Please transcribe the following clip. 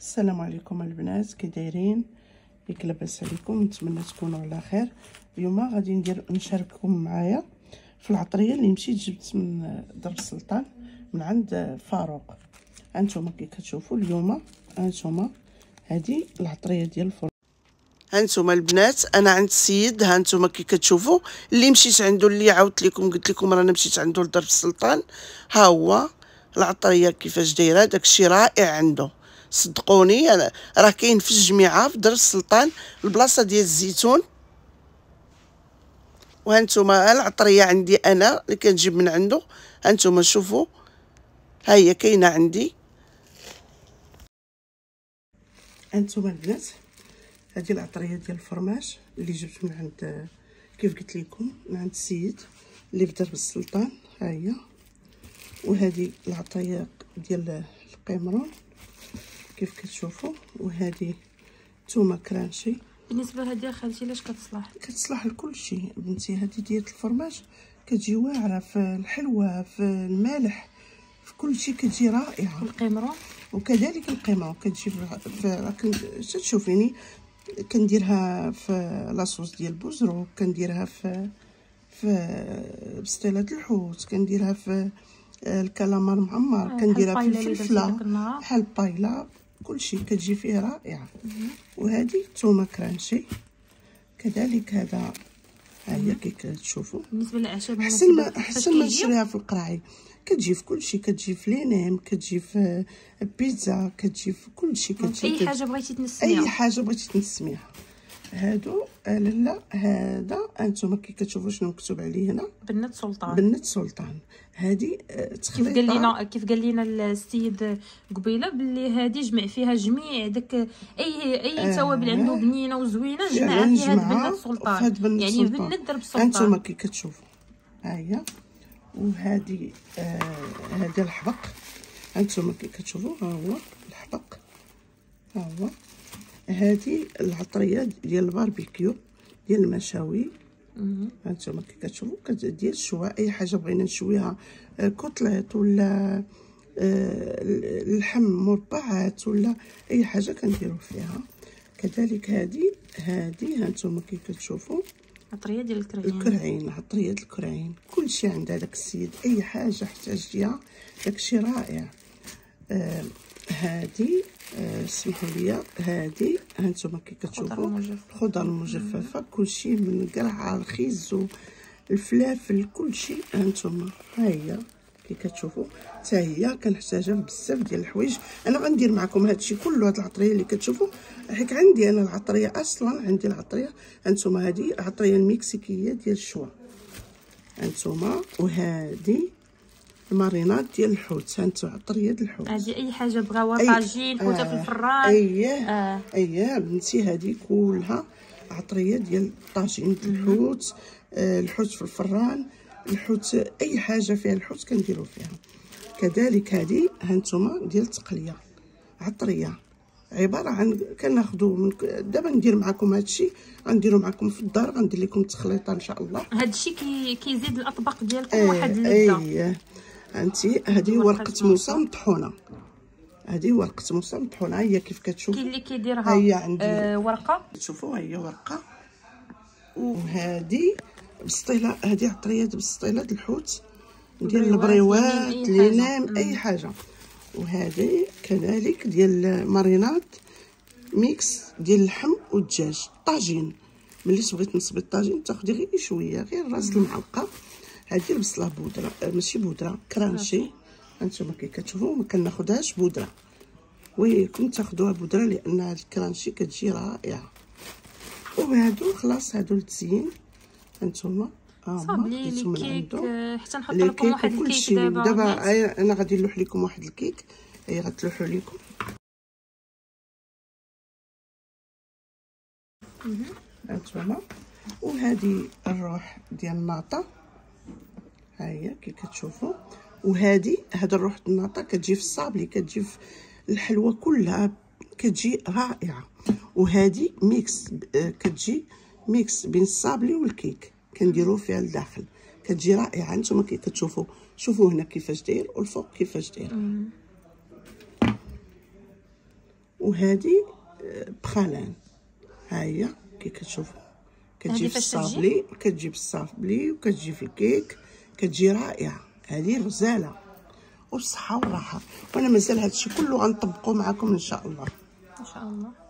السلام عليكم البنات، كي دايرين؟ ياك لاباس عليكم؟ نتمنى تكونوا على خير. اليوم غادي نشارككم معايا في العطريه اللي مشيت جبت من دار السلطان من عند فاروق. هانتوما كي كتشوفوا اليوم، هانتوما هذه العطريه ديال الفرن. هانتوما البنات انا عند السيد، هانتوما كي كتشوفوا اللي مشيت عنده، اللي عاودت لكم قلت لكم رانا مشيت عنده لدار السلطان. ها هو العطريه كيفاش دايره، داكشي رائع عنده، صدقوني. انا راه كاين في الجميعه في دار السلطان البلاصه ديال الزيتون. وهانتوما العطريه عندي انا اللي كنجيب من عنده. هانتوما شوفوا، ها هي كاينه عندي. هانتوما البنات هذه العطريه ديال الفرماج اللي جبت من عند، كيف قلت لكم، من عند السيد اللي في دار السلطان. ها هي. وهذه العطريه ديال القمرون كيف كتشوفوا. وهذه تومه كرانشي. بالنسبه لهذه خالتي لاش كتصلح لكل شيء بنتي. هذه ديال الفرماج كتجي واعره في الحلوه، في المالح، في كل شيء كتجي رائعه. القمرون وكذلك القمرون كتجي تشوفيني كنديرها في لاصوص ديال البوزرو، كنديرها في بسطيلات الحوت، كنديرها في الكالامار معمر، كنديرها في الفلفله بحال بايلا، كلشي كتجي فيه رائعه. وهذه تومه كرانشي كذلك. هذا ها هي كي كتشوفوا. بالنسبه للاعشاب احسن ما نشريها في القراعي، كتجي في كلشي، كتجي في لينيم، كتجي في بيتزا، كتجي في كلشي، كتجي اي حاجه بغيتي تنسميها، اي حاجه بغيتي تنسميها. هادو لالا هذا انتم كي كتشوفوا شنو مكتوب عليه هنا، بنت سلطان. بنت سلطان. هذه تخليطه كيف قال لنا السيد قبيله باللي هذه جمع فيها جميع داك اي توابل عنده بنينه وزوينه، جمع فيها بنت سلطان، يعني بنت درب السلطان. انتم كي كتشوفوا ها هي. وهذه هذا الحبق، انتم كي كتشوفوا ها هو الحبق، ها هو. هذه العطريه ديال الباربيكيو ديال المشاوي. هانتوما كي كتشوفوا ديال الشواء، اي حاجه بغينا نشويها، كوتليت ولا اللحم مربعات ولا اي حاجه كنديروا فيها. كذلك هذه هانتوما كي كتشوفوا عطريه ديال الكرعين، عطريه الكرعين، كلشي عند هذاك السيد، اي حاجه احتاجتيها داكشي رائع. هذه سمحوا لي، هذه هانتوما كي كتشوفوا الخضر المجففه، كلشي من القرعه، الخيز، الفلافل، كلشي. هانتوما ها هي كي كتشوفوا، حتى هي كنحتاجها بزاف ديال الحوايج. انا غندير معكم هادشي كله، هاد العطريه اللي كتشوفوا، حيت عندي انا العطريه اصلا، عندي العطريه. هانتوما هذه العطريه المكسيكيه ديال الشوا، هانتوما. وهذه المارينات ديال الحوت، هانتوما عطريه ديال الحوت. هذه اي حاجه بغاوها طاجين، حوته في الفران. اييه بنتي، هذه كلها عطريه ديال الطاجين ديال الحوت، الحوت في الفران، الحوت اي حاجه فيها الحوت كنديروا فيها. كذلك هذه هانتوما ديال التقليه، عطريه عباره عن كناخذوا من دابا ندير معكم هادشي، غنديرو معكم في الدار، غندير لكم التخليطه ان شاء الله. هادشي كيزيد الاطباق ديالكم واحد اللذه. اييه هانتي، هذه ورقه موسى مطحونه، هذه ورقه موسى مطحونه. هي كيف كتشوفوا، كاين اللي كيديرها هي عندي ورقه، تشوفوا هي ورقه. وهذه بسطيله، هذه عطريه بسطيله الحوت ديال البريوات، لينام، اي حاجه. وهذه كذلك ديال مارينات ميكس ديال اللحم والدجاج، طاجين. ملي تبغي تنصبي الطاجين تاخدي غير شويه، غير راس المعلقه. هذه البصله بودره، ماشي بودره، كرانشي. هانتوما كي كتشوفوا ما كناخذهاش بودره، ويكم تاخذوها بودره لان هاد الكرانشي كتجي رائعه. وبهادو خلاص، هادو للتزيين. هانتوما صافي الكيك، حتى نحط لكم واحد الكيك دابا انا غادي نلوح لكم واحد الكيك، هي غتلوحوا لكم. هانتوما. وهذه الروح ديال الناطه، ها هي كي كتشوفوا. وهذه هذا الروح ديال الناطه كتجي في الصابلي، كتجي في الحلوى كلها، كتجي رائعه. وهذه ميكس، كتجي ميكس بين الصابلي والكيك، كنديروا فيها لداخل، كتجي رائعه. نتوما كي كتشوفوا، شوفوا هنا كيفاش داير، والفوق كيفاش داير. وهذه بخلان. ها هي كي كتشوفوا كتجي في الصابلي، كتجي في الصابلي وكتجي في الكيك، كتجي رائعه. هذه غزاله وبالصحه والراحه. وانا مازال هادشي كله غنطبقو معكم ان شاء الله. ان شاء الله.